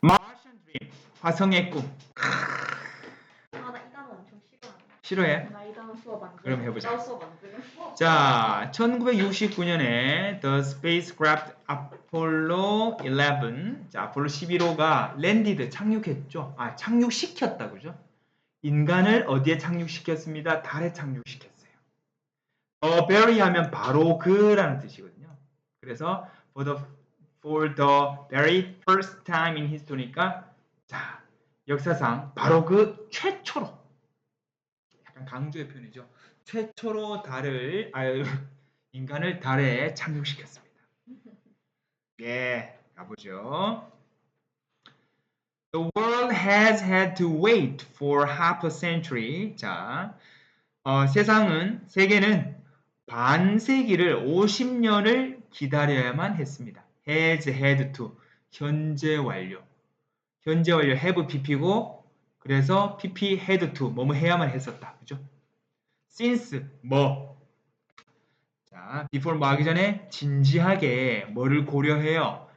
Martian Dream, 화성의 꿈. 아, 나 이 단어 엄청 싫어하는데. 싫어해? 나 이 단어 수업 안 들어. 그럼 해보자. 나 수업 안 들어. 자, 1969년에 The Spacecraft Apollo 11, 자, 아폴로 11호가 랜디드 착륙했죠. 아, 착륙시켰다, 그죠? 인간을 어디에 착륙시켰습니다? 달에 착륙시켰어요. bury 하면 바로 그라는 뜻이거든요. 그래서 for the very first time in history니까 자, 역사상 바로 그 최초로 약간 강조의 표현이죠. 최초로 인간을 달에 착륙시켰습니다. 예, 가보죠. The world has had to wait for half a century. 자, 세계는 반세기를 50년을 기다려야만 했습니다. has had to, 현재 완료. 현재 완료 have pp고 그래서 pp had to, 뭐뭐 해야만 했었다. 그죠? since, 뭐. 자, before 뭐 하기 전에 진지하게 뭐를 고려해요?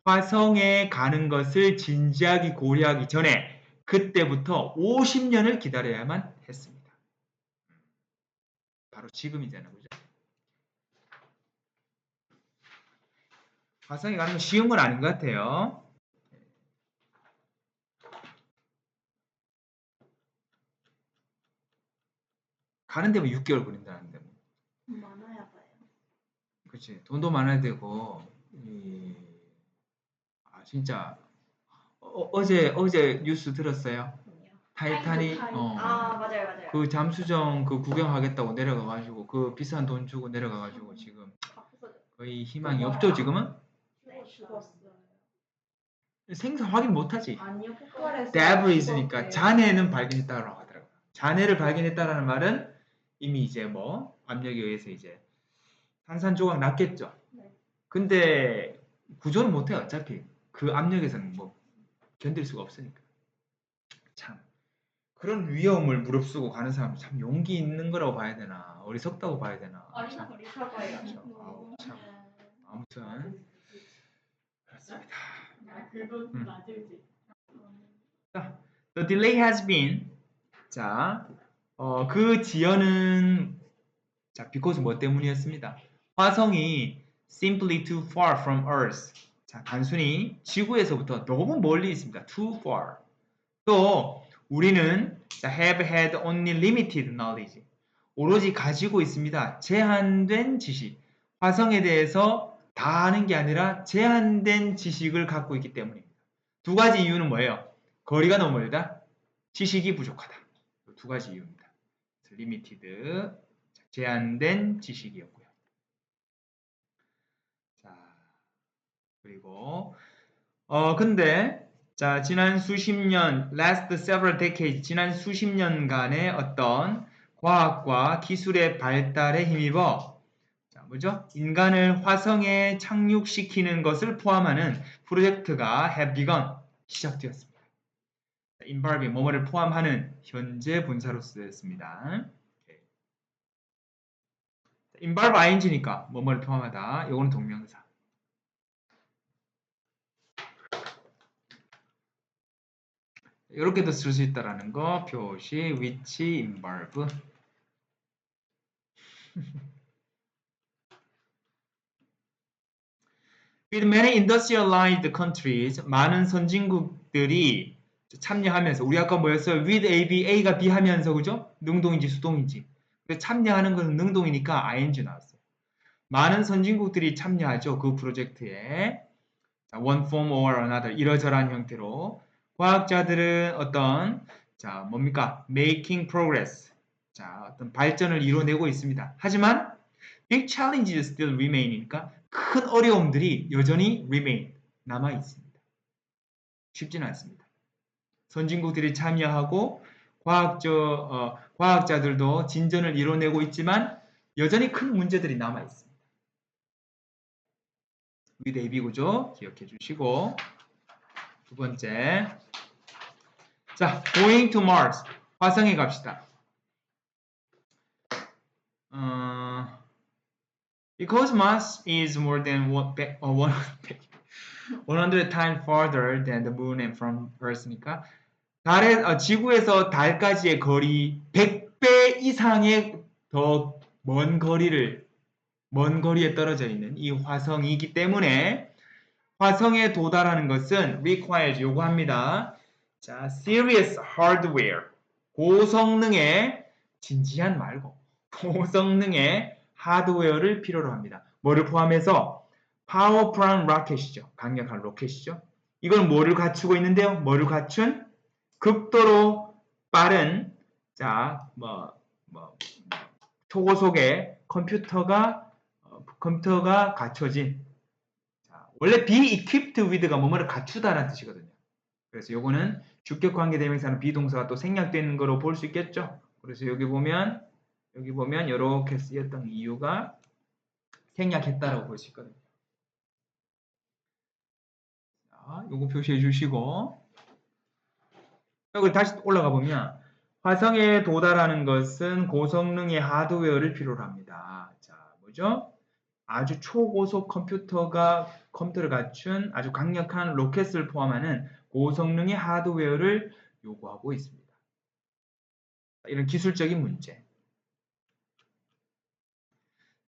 화성에 가는 것을 진지하게 고려하기 전에 그때부터 50년을 기다려야만 했습니다. 바로 지금이잖아요. 그죠? 화성에 가는 건 쉬운 건 아닌 것 같아요. 가는데 뭐 6개월 걸린다는데 뭐. 많아야 봐요. 그렇지. 돈도 많아야 되고 진짜 어제 뉴스 들었어요? 타이타닉 아, 맞아요. 그 잠수정 그 구경하겠다고 내려가가지고 그 비싼 돈 주고 내려가가지고 지금 거의 희망이 없죠 지금은? 네, 죽었어요. 생사 확인 못하지. 아니요, 폭발했어요. 데브리즈니까 잔해는 발견했다라고 하더라고요. 잔해를 발견했다라는 말은 이미 이제 뭐 압력에 의해서 이제 산산조각 났겠죠. 네. 근데 구조는 못해요 어차피 그 압력에서는 뭐 견딜 수가 없으니까. 참 그런 위험을 무릅쓰고 가는 사람 참 용기 있는 거라고 봐야 되나 어리석다고 봐야 되나. 참. 어리석어요. 아우, 참. 아무튼 그렇습니다. 그건 맞을지. 자, the delay has been. 자, 그 지연은 자, because 뭐 때문이었습니다. 화성이 simply too far from Earth. 자, 단순히 지구에서부터 너무 멀리 있습니다. too far. 또 우리는 자, have had only limited knowledge. 오로지 가지고 있습니다. 제한된 지식. 화성에 대해서 다 아는 게 아니라 제한된 지식을 갖고 있기 때문입니다. 두 가지 이유는 뭐예요? 거리가 너무 멀다. 지식이 부족하다. 두 가지 이유입니다. limited, 제한된 지식이었고요. 자, 그리고 근데 자, 지난 수십 년, last several decades, 지난 수십 년간의 어떤 과학과 기술의 발달에 힘입어 자, 뭐죠? 인간을 화성에 착륙시키는 것을 포함하는 프로젝트가 have begun, 시작되었습니다. involve, 뭐뭐를 포함하는 현재 분사로 쓰였습니다. involve ing니까 뭐뭐를 포함하다. 요거는 동명사. 이렇게도 쓸 수 있다라는 거 표시 which involve. With many industrialized countries, 많은 선진국들이 참여하면서 우리 아까 뭐였어요? With A, B, A가 B 하면서 그죠? 능동인지 수동인지. 참여하는 것은 능동이니까 ing 나왔어요. 많은 선진국들이 참여하죠. 그 프로젝트에. One form or another 이러저러한 형태로 과학자들은 어떤 자 뭡니까? Making progress. 자 어떤 발전을 이뤄내고 있습니다. 하지만 big challenges still remain이니까 큰 어려움들이 여전히 remain 남아 있습니다. 쉽지는 않습니다. 선진국들이 참여하고 과학자들도 진전을 이뤄내고 있지만 여전히 큰 문제들이 남아 있습니다. with AB 구조 기억해 주시고 두 번째 자, going to Mars 화성에 갑시다. Because Mars is more than 100 times farther than the moon and from Earth니까 지구에서 달까지의 거리 100배 이상의 더 먼 거리에 떨어져 있는 이 화성이기 때문에 화성에 도달하는 것은 requires 요구합니다. 자, serious hardware 고성능의 진지한 말고 고성능의 하드웨어를 필요로 합니다. 뭐를 포함해서 powerful rocket이죠. 강력한 로켓이죠. 이건 뭐를 갖추고 있는데요? 뭐를 갖춘? 극도로 빠른 초고속의 컴퓨터가 갖춰진 원래 be equipped with가 뭐뭐를 갖추다라는 뜻이거든요. 그래서 요거는 주격 관계 대명사는 비동사가 또 생략되는 거로 볼 수 있겠죠. 그래서 여기 보면 이렇게 쓰였던 이유가 생략했다라고 볼 수 있거든요. 자, 요거 표시해 주시고 여기 다시 올라가 보면 화성에 도달하는 것은 고성능의 하드웨어를 필요로 합니다. 자, 뭐죠? 아주 초고속 컴퓨터를 갖춘 아주 강력한 로켓을 포함하는 고성능의 하드웨어를 요구하고 있습니다. 이런 기술적인 문제.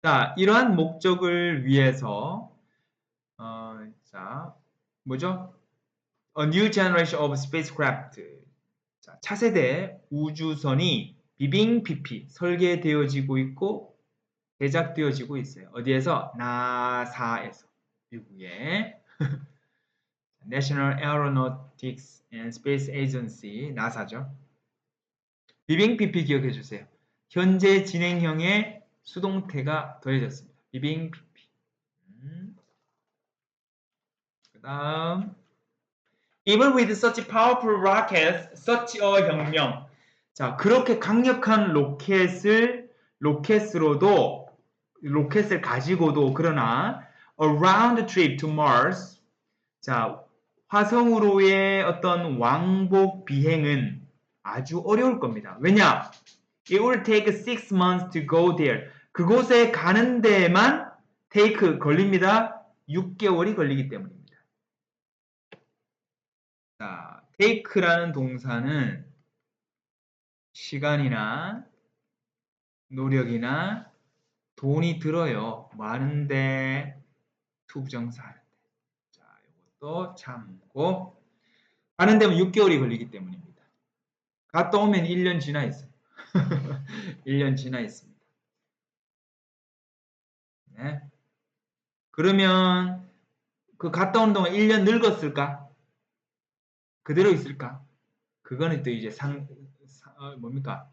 자, 이러한 목적을 위해서 뭐죠? A new generation of spacecraft. 자, 차세대 우주선이 비빙피피 설계되어지고 있고 제작되어지고 있어요. 어디에서? 나사에서. 미국의 National Aeronautics and Space Agency, 나사죠. 비빙피피 기억해 주세요. 현재 진행형의 수동태가 더해졌습니다. 비빙피피. 그 다음 Even with such powerful rockets, such a 혁명. 자, 그렇게 강력한 로켓을 가지고도 그러나 a round trip to Mars. 자, 화성으로의 어떤 왕복 비행은 아주 어려울 겁니다. 왜냐? It will take 6 months to go there. 그곳에 가는 데만 걸립니다. 6개월이 걸리기 때문입니다. 자, take라는 동사는 시간이나 노력이나 돈이 들어요. 많은데 투부정사 하는데. 자, 이것도 참고. 가는 데면 6개월이 걸리기 때문입니다. 갔다 오면 1년 지나 있어요. 1년 지나 있습니다. 네. 그러면 그 갔다 오는 동안 1년 늙었을까? 그대로 있을까? 그거는 또 이제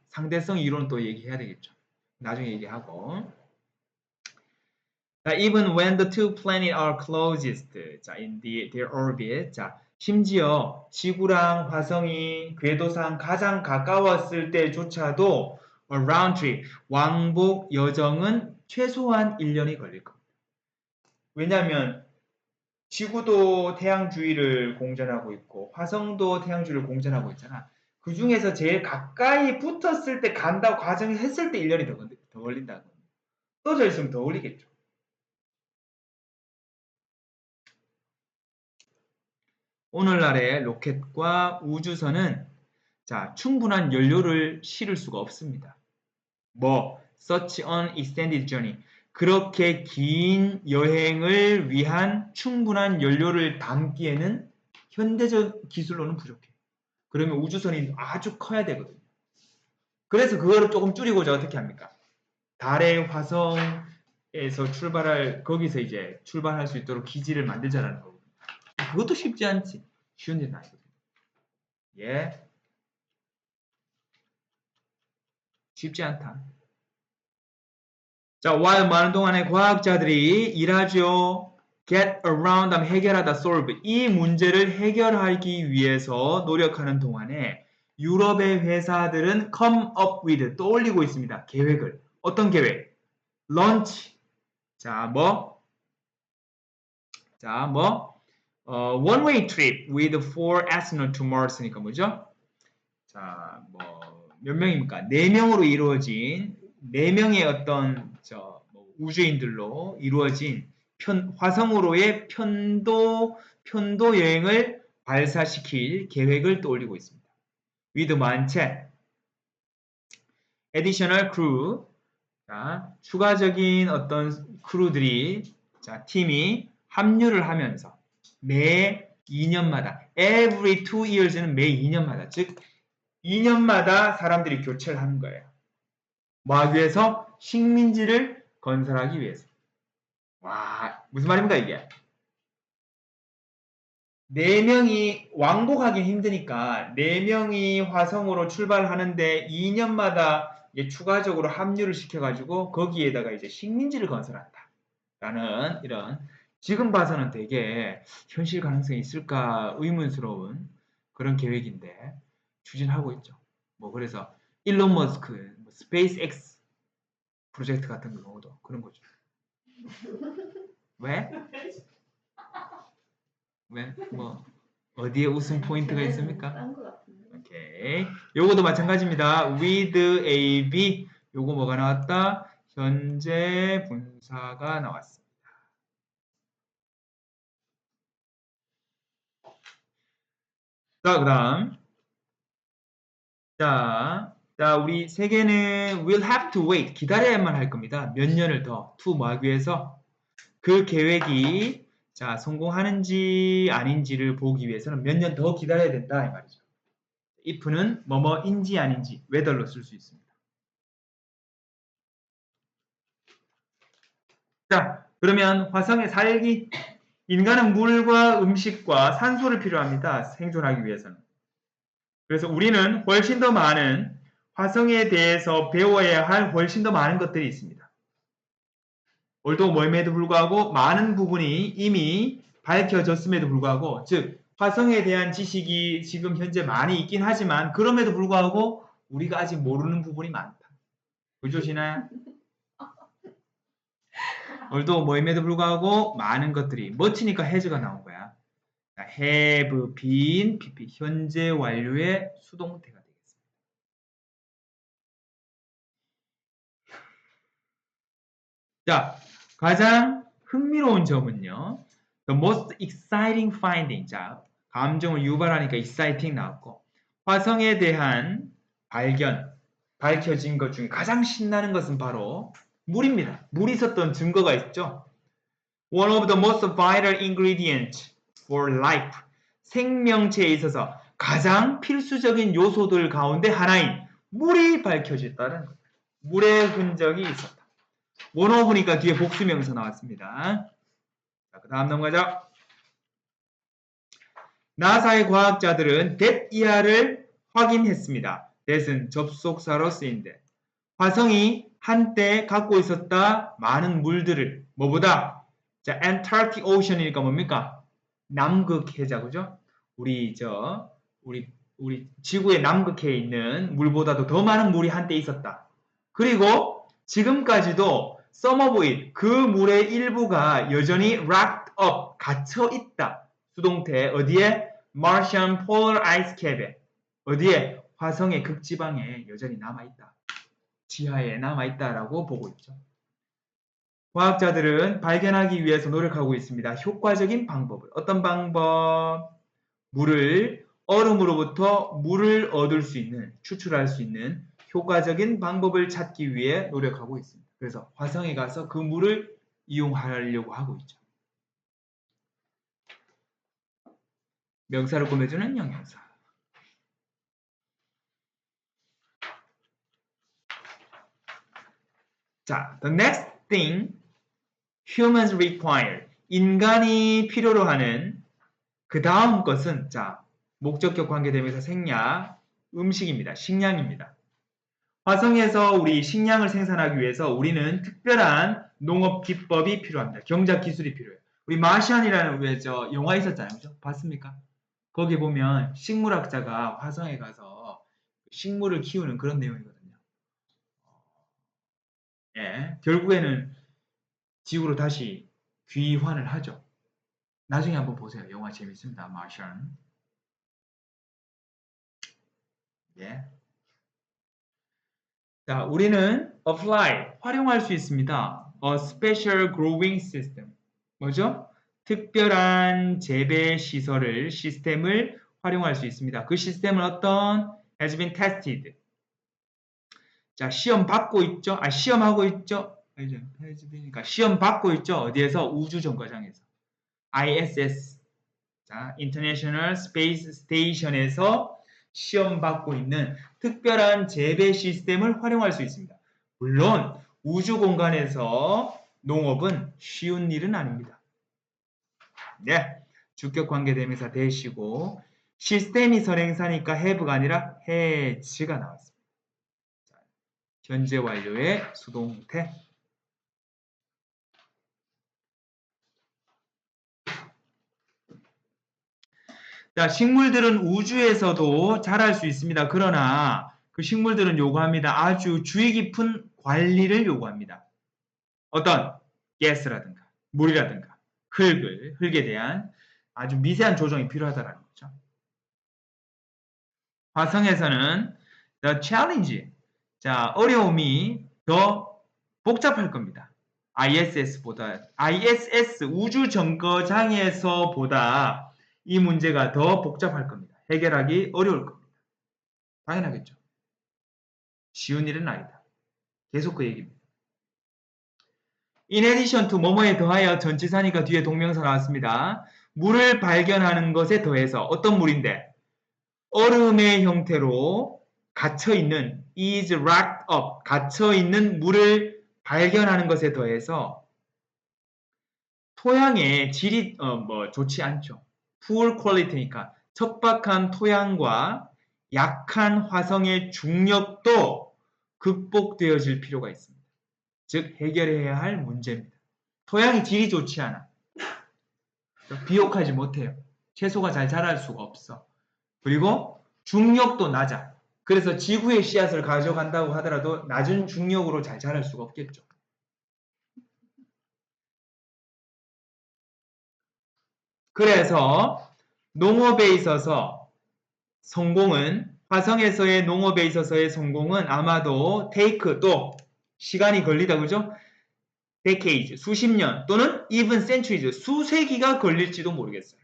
상대성 이론 또 얘기해야 되겠죠. 나중에 얘기하고. 자, even when the two planets are closest, 자, in their orbit, 자, 심지어 지구랑 화성이 궤도상 가장 가까웠을 때조차도 round trip, 왕복 여정은 최소한 1년이 걸릴 겁니다. 왜냐하면 지구도 태양 주위를 공전하고 있고 화성도 태양 주위를 공전하고 있잖아. 그 중에서 제일 가까이 붙었을 때 간다고 가정했을 때 1년이 더 걸린다고. 떨어져 있으면 더 걸리겠죠. 오늘날의 로켓과 우주선은 자, 충분한 연료를 실을 수가 없습니다. such an extended journey. 그렇게 긴 여행을 위한 충분한 연료를 담기에는 현대적 기술로는 부족해요. 그러면 우주선이 아주 커야 되거든요. 그래서 그거를 조금 줄이고자 어떻게 합니까? 달의 화성에서 거기서 이제 출발할 수 있도록 기지를 만들자라는 거거든요. 그것도 쉽지 않지. 쉬운 일은 아니거든요. 예. 쉽지 않다. 자, while 많은 동안에 과학자들이 일하죠. get around, 해결하다, solve. 이 문제를 해결하기 위해서 노력하는 동안에 유럽의 회사들은 come up with, 떠올리고 있습니다. 계획을. 어떤 계획? launch. one-way trip with 4 astronauts to Mars니까 뭐죠? 자, 몇 명입니까? 4명으로 이루어진 4명의 어떤 우주인들로 이루어진 화성으로의 편도 여행을 발사시킬 계획을 떠올리고 있습니다. with 만체 additional crew 자, 추가적인 어떤 크루들이 자, 팀이 합류를 하면서 매 2년마다 every 2years는 매 2년마다 즉 2년마다 사람들이 교체를 하는 거예요. 뭐 하기 위해서? 식민지를 건설하기 위해서. 와, 무슨 말입니까 이게? 4명이 왕복하기 힘드니까 4명이 화성으로 출발하는데 2년마다 추가적으로 합류를 시켜가지고 거기에다가 이제 식민지를 건설한다. 라는 이런 지금 봐서는 되게 현실 가능성이 있을까 의문스러운 그런 계획인데 추진하고 있죠. 뭐 그래서 일론 머스크, 뭐 스페이스X 프로젝트 같은 경우도 그런 거죠. 왜? 왜? 뭐 어디에 웃음 포인트가 있습니까? 딴거 같은데. 오케이. 요거도 마찬가지입니다. with AB 요거 뭐가 나왔다? 현재 분사가 나왔습니다. 자, 그다음 자, 우리 세 개는 will have to wait 기다려야만 할 겁니다. 몇 년을 더 to 뭐 하기 위해서 그 계획이 자 성공하는지 아닌지를 보기 위해서는 몇 년 더 기다려야 된다 이 말이죠. if는 뭐뭐인지 아닌지 whether로 쓸 수 있습니다. 자, 그러면 화성에 살기 인간은 물과 음식과 산소를 필요합니다. 생존하기 위해서는. 그래서 우리는 훨씬 더 많은 화성에 대해서 배워야 할 훨씬 더 많은 것들이 있습니다. 올도 멀음에도 불구하고 많은 부분이 이미 밝혀졌음에도 불구하고 즉 화성에 대한 지식이 지금 현재 많이 있긴 하지만 그럼에도 불구하고 우리가 아직 모르는 부분이 많다. 그죠, 진아야? 올도 멀음에도 불구하고 많은 것들이 멋지니까 has가 나온 거야. have been PP 현재 완료의 수동태가 되겠습니다. 자, 가장 흥미로운 점은요. The most exciting finding. 자, 감정을 유발하니까 exciting 나왔고 화성에 대한 발견, 밝혀진 것 중에 가장 신나는 것은 바로 물입니다. 물이 있었던 증거가 있죠. One of the most vital ingredients for life. 생명체에 있어서 가장 필수적인 요소들 가운데 하나인 물이 밝혀졌다는 거예요. 물의 흔적이 있었다. 원어보니까 뒤에 복수명사 나왔습니다. 자, 그 다음 넘어가죠. 나사의 과학자들은 that 이하를 확인했습니다. that은 접속사로 쓰인데 화성이 한때 갖고 있었다 많은 물들을 뭐보다 자, Antarctic Ocean이니까 뭡니까? 남극해자 그죠? 우리 지구의 남극해에 있는 물보다도 더 많은 물이 한때 있었다. 그리고 지금까지도 some of it 그 물의 일부가 여전히 locked up 갇혀 있다. 수동태 어디에? Martian Polar Ice Cap에 어디에? 화성의 극지방에 여전히 남아있다. 지하에 남아있다라고 보고 있죠. 과학자들은 발견하기 위해서 노력하고 있습니다. 효과적인 방법을. 어떤 방법? 얼음으로부터 물을 얻을 수 있는, 추출할 수 있는 효과적인 방법을 찾기 위해 노력하고 있습니다. 그래서 화성에 가서 그 물을 이용하려고 하고 있죠. 명사를 꾸며주는 형용사. 자, the next thing humans require. 인간이 필요로 하는 그 다음 것은 자, 목적격 관계대명사 생략, 음식입니다. 식량입니다. 화성에서 우리 식량을 생산하기 위해서 우리는 특별한 농업 기법이 필요합니다. 경작 기술이 필요해요. 우리 마시안이라는 왜 저 영화 있었잖아요. 그죠? 봤습니까? 거기 보면 식물학자가 화성에 가서 식물을 키우는 그런 내용이거든요. 예, 결국에는 지구로 다시 귀환을 하죠. 나중에 한번 보세요. 영화 재밌습니다. 마시안. 예. 자, 우리는 apply, 활용할 수 있습니다. A special growing system. 뭐죠? 특별한 재배 시스템을 활용할 수 있습니다. 그 시스템은 어떤? has been tested. 자, 시험 받고 있죠? 시험하고 있죠? 그러니까 시험 받고 있죠? 어디에서? 우주 정거장에서. ISS. 자, International Space Station에서 시험 받고 있는 특별한 재배 시스템을 활용할 수 있습니다. 물론 우주 공간에서 농업은 쉬운 일은 아닙니다. 네, 주격 관계 대명사 대시고 시스템이 선행사니까 have가 아니라 has가 나왔습니다. 자, 현재 완료의 수동태. 자, 식물들은 우주에서도 자랄 수 있습니다. 그러나 그 식물들은 요구합니다. 아주 주의 깊은 관리를 요구합니다. 어떤 가스라든가 물이라든가 흙에 대한 아주 미세한 조정이 필요하다는 거죠. 화성에서는 the challenge, 자, 어려움이 더 복잡할 겁니다. ISS 우주 정거장에서보다 이 문제가 더 복잡할 겁니다. 해결하기 어려울 겁니다. 당연하겠죠. 쉬운 일은 아니다. 계속 그 얘기입니다. In addition to 뭐뭐에 더하여 전치사니까 뒤에 동명사 나왔습니다. 물을 발견하는 것에 더해서 어떤 물인데? 얼음의 형태로 갇혀있는 is locked up, 갇혀있는 물을 발견하는 것에 더해서 토양의 질이 좋지 않죠. poor quality니까 척박한 토양과 약한 화성의 중력도 극복되어질 필요가 있습니다. 즉 해결해야 할 문제입니다. 토양의 질이 좋지 않아. 비옥하지 못해요. 채소가 잘 자랄 수가 없어. 그리고 중력도 낮아. 그래서 지구의 씨앗을 가져간다고 하더라도 낮은 중력으로 잘 자랄 수가 없겠죠. 그래서 농업에 있어서 성공은 화성에서의 농업에 있어서의 성공은 아마도 take 또 시간이 걸리다 그죠? decades 수십 년 또는 even centuries 수세기가 걸릴지도 모르겠어요.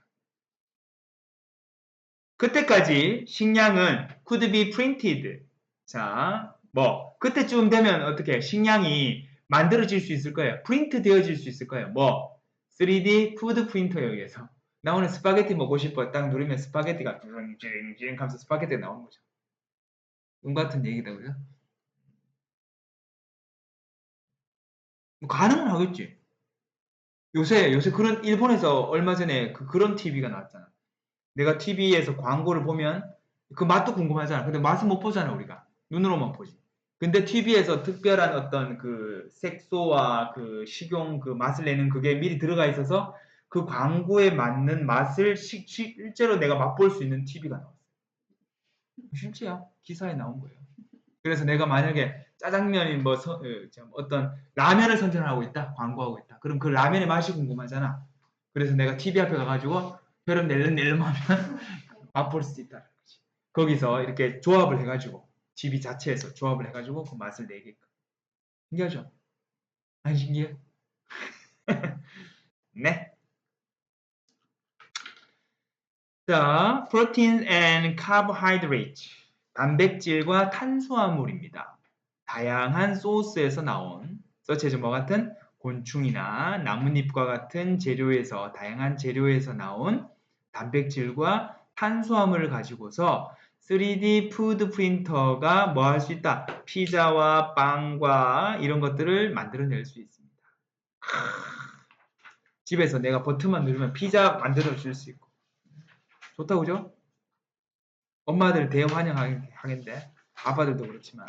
그때까지 식량은 could be printed. 자, 그때쯤 되면 어떻게 식량이 만들어질 수 있을 거예요. 프린트 되어질 수 있을 거예요. 3D 푸드 프린터에 의해서. 나 오늘 스파게티 먹고 싶어. 딱 누르면 스파게티가 찌링찌링 하면서 스파게티가 나오는 거죠. 같은 얘기다, 그죠? 가능은 하겠지. 요새 그런, 일본에서 얼마 전에 그런 TV가 나왔잖아. 내가 TV에서 광고를 보면 그 맛도 궁금하잖아. 근데 맛은 못 보잖아, 우리가. 눈으로만 보지. 근데 TV에서 특별한 어떤 그 색소와 그 식용 그 맛을 내는 그게 미리 들어가 있어서 그 광고에 맞는 맛을 실제로 내가 맛볼 수 있는 TV가 나왔어요. 실제야. 기사에 나온 거예요. 그래서 내가 만약에 짜장면이 어떤 라면을 선전하고 있다. 광고하고 있다. 그럼 그 라면의 맛이 궁금하잖아. 그래서 내가 TV 앞에 가가지고 혈압 낼름낼름 하면 맛볼 수 있다는 거지. 거기서 이렇게 조합을 해가지고 TV 자체에서 조합을 해가지고 그 맛을 내게끔. 신기하죠? 안 신기해? 네. 자, protein and carbohydrate. 단백질과 탄수화물입니다. 다양한 소스에서 나온, such as 뭐 같은 곤충이나 나뭇잎과 같은 재료에서, 다양한 재료에서 나온 단백질과 탄수화물을 가지고서 3D 푸드 프린터가 뭐 할 수 있다? 피자와 빵과 이런 것들을 만들어낼 수 있습니다. 집에서 내가 버튼만 누르면 피자 만들어 줄 수 있고. 좋다, 그죠? 엄마들 대환영하겠는데, 아빠들도 그렇지만.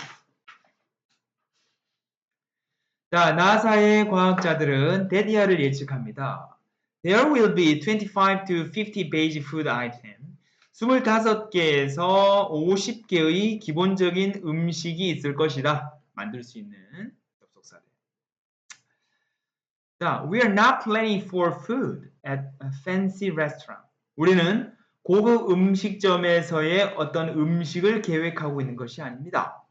자, 나사의 과학자들은 데디아를 예측합니다. There will be 25 to 50 basic food items. 25개에서 50개의 기본적인 음식이 있을 것이다. 만들 수 있는 접속사들. 자, we are not planning for food at a fancy restaurant. 우리는 고급 음식점에서의 어떤 음식을 계획하고 있는 것이 아닙니다.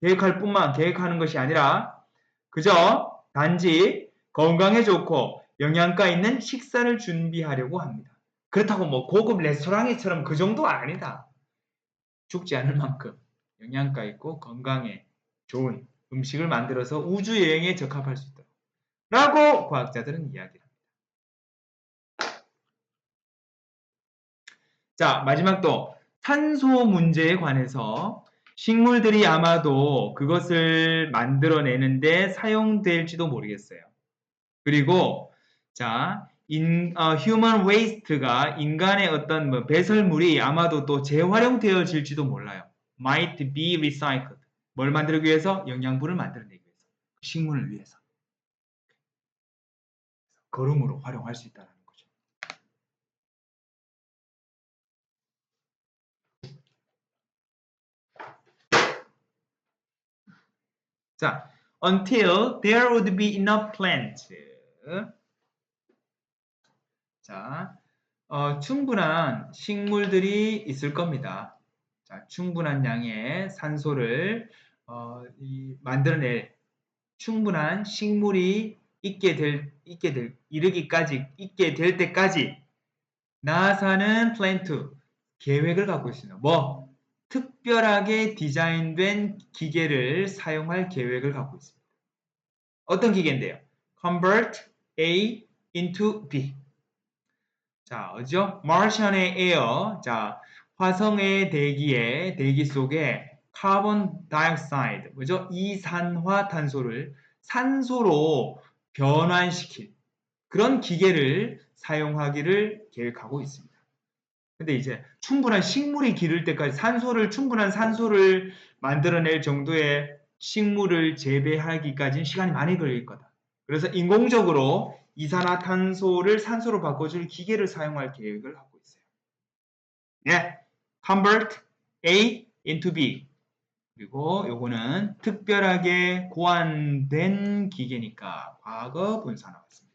계획하는 것이 아니라 그저 단지 건강에 좋고 영양가 있는 식사를 준비하려고 합니다. 그렇다고 뭐 고급 레스토랑처럼 그 정도 아니다. 죽지 않을 만큼 영양가 있고 건강에 좋은 음식을 만들어서 우주 여행에 적합할 수 있도록 라고 과학자들은 이야기합니다. 자, 마지막 또 탄소 문제에 관해서 식물들이 아마도 그것을 만들어내는데 사용될지도 모르겠어요. 그리고 자, human waste가 인간의 어떤 뭐 배설물이 아마도 또 재활용되어질지도 몰라요. might be recycled. 뭘 만들기 위해서? 영양분을 만들어내기 위해서. 식물을 위해서. 거름으로 활용할 수 있다는 거죠. 자, until there would be enough plants. 자, 충분한 식물들이 있을 겁니다. 자, 충분한 양의 산소를 만들어낼 충분한 식물이 있게 될 때까지 나사는 플랜트 계획을 갖고 있습니다. 뭐 특별하게 디자인된 기계를 사용할 계획을 갖고 있습니다. 어떤 기계인데요? Convert A into B. 자, 어죠? Martian의 air. 자, 화성의 대기 속에 카본 다이옥사이드, 뭐죠? 이산화탄소를 산소로 변환시킨 그런 기계를 사용하기를 계획하고 있습니다. 근데 이제 충분한 식물이 기를 때까지 충분한 산소를 만들어낼 정도의 식물을 재배하기까지는 시간이 많이 걸릴 거다. 그래서 인공적으로 이산화탄소를 산소로 바꿔줄 기계를 사용할 계획을 하고 있어요. 네, convert A into B. 그리고 요거는 특별하게 고안된 기계니까 과거 분사 나왔습니다.